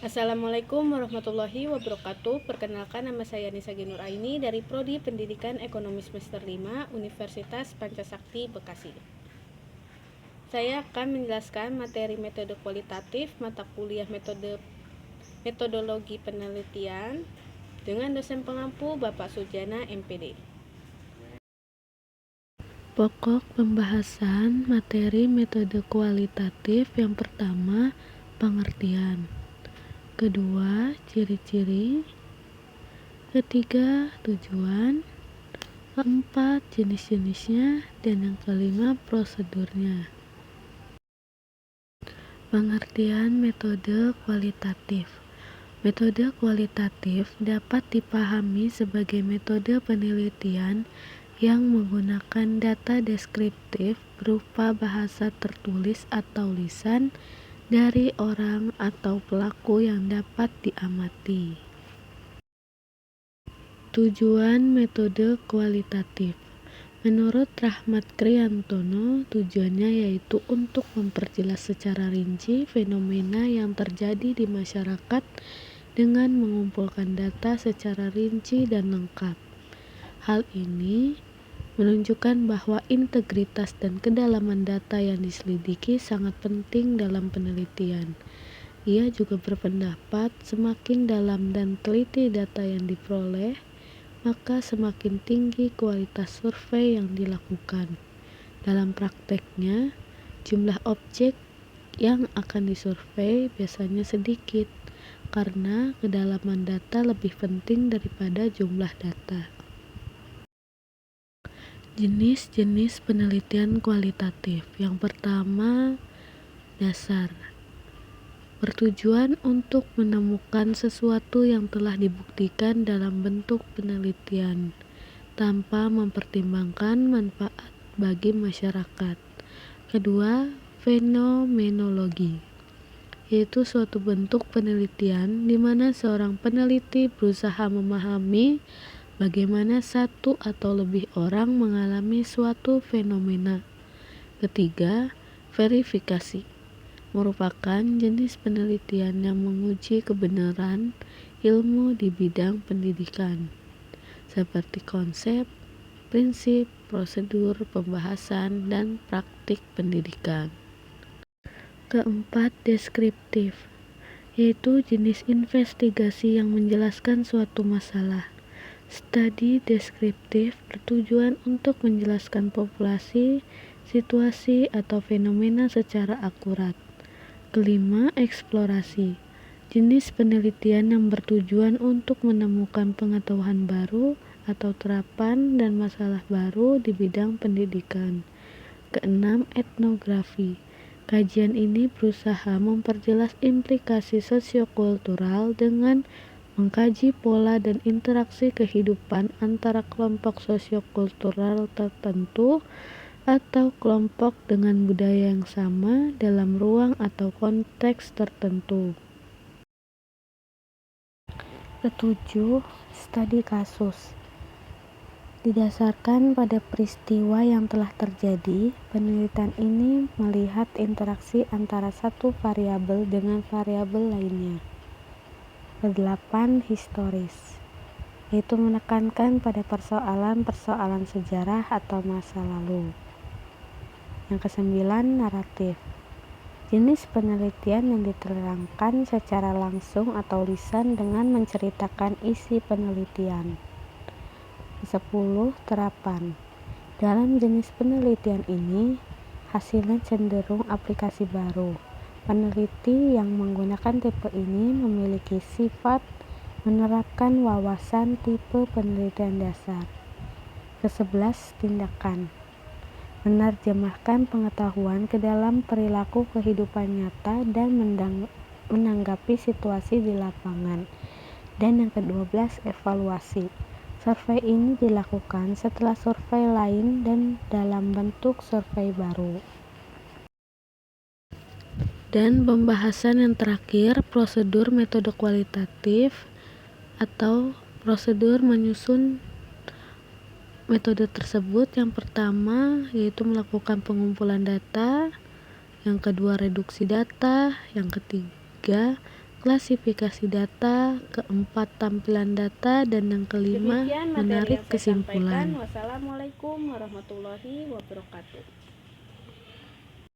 Assalamualaikum warahmatullahi wabarakatuh. Perkenalkan, nama saya Nisa Ginur Aini dari Prodi Pendidikan Ekonomi Semester 5 Universitas Pancasakti, Bekasi. Saya akan menjelaskan materi metode kualitatif mata kuliah metodologi penelitian dengan dosen pengampu Bapak Sujana MPD. Pokok pembahasan materi metode kualitatif yang pertama, pengertian. Kedua, ciri-ciri. Ketiga, tujuan. Keempat, jenis-jenisnya. Dan yang kelima, prosedurnya. Pengertian metode kualitatif. Metode kualitatif dapat dipahami sebagai metode penelitian yang menggunakan data deskriptif berupa bahasa tertulis atau lisan dari orang atau pelaku yang dapat diamati. Tujuan metode kualitatif. Menurut Rahmat Kriantono, tujuannya yaitu untuk memperjelas secara rinci fenomena yang terjadi di masyarakat dengan mengumpulkan data secara rinci dan lengkap. Hal ini menunjukkan bahwa integritas dan kedalaman data yang diselidiki sangat penting dalam penelitian. Ia juga berpendapat semakin dalam dan teliti data yang diperoleh, maka semakin tinggi kualitas survei yang dilakukan. Dalam prakteknya, jumlah objek yang akan disurvei biasanya sedikit, karena kedalaman data lebih penting daripada jumlah data. Jenis-jenis penelitian kualitatif. Yang pertama, dasar. Bertujuan untuk menemukan sesuatu yang telah dibuktikan dalam bentuk penelitian, tanpa mempertimbangkan manfaat bagi masyarakat. Kedua, fenomenologi, yaitu suatu bentuk penelitian di mana seorang peneliti berusaha memahami bagaimana satu atau lebih orang mengalami suatu fenomena. Ketiga, verifikasi, merupakan jenis penelitian yang menguji kebenaran ilmu di bidang pendidikan, seperti konsep, prinsip, prosedur, pembahasan, dan praktik pendidikan. Keempat, deskriptif, yaitu jenis investigasi yang menjelaskan suatu masalah. Studi deskriptif bertujuan untuk menjelaskan populasi, situasi, atau fenomena secara akurat. Kelima, eksplorasi, jenis penelitian yang bertujuan untuk menemukan pengetahuan baru atau terapan dan masalah baru di bidang pendidikan. Keenam, etnografi, kajian ini berusaha memperjelas implikasi sosiokultural dengan mengkaji pola dan interaksi kehidupan antara kelompok sosiokultural tertentu atau kelompok dengan budaya yang sama dalam ruang atau konteks tertentu. Ketujuh, studi kasus. Didasarkan pada peristiwa yang telah terjadi, penelitian ini melihat interaksi antara satu variabel dengan variabel lainnya. Kedelapan, historis, yaitu menekankan pada persoalan-persoalan sejarah atau masa lalu. Yang kesembilan, naratif, jenis penelitian yang diterangkan secara langsung atau lisan dengan menceritakan isi penelitian. 10, terapan. Dalam jenis penelitian ini, hasilnya cenderung aplikasi baru. Peneliti yang menggunakan tipe ini memiliki sifat menerapkan wawasan tipe penelitian dasar. 11, tindakan, menerjemahkan pengetahuan ke dalam perilaku kehidupan nyata dan menanggapi situasi di lapangan. Dan yang ke-12, evaluasi. Survei ini dilakukan setelah survei lain dan dalam bentuk survei baru. Dan pembahasan yang terakhir, prosedur metode kualitatif atau prosedur menyusun metode tersebut. Yang pertama yaitu melakukan pengumpulan data, yang kedua reduksi data, yang ketiga klasifikasi data, keempat tampilan data, dan yang kelima Demikian materi menarik yang saya sampaikan. kesimpulan. Wassalamualaikum warahmatullahi wabarakatuh.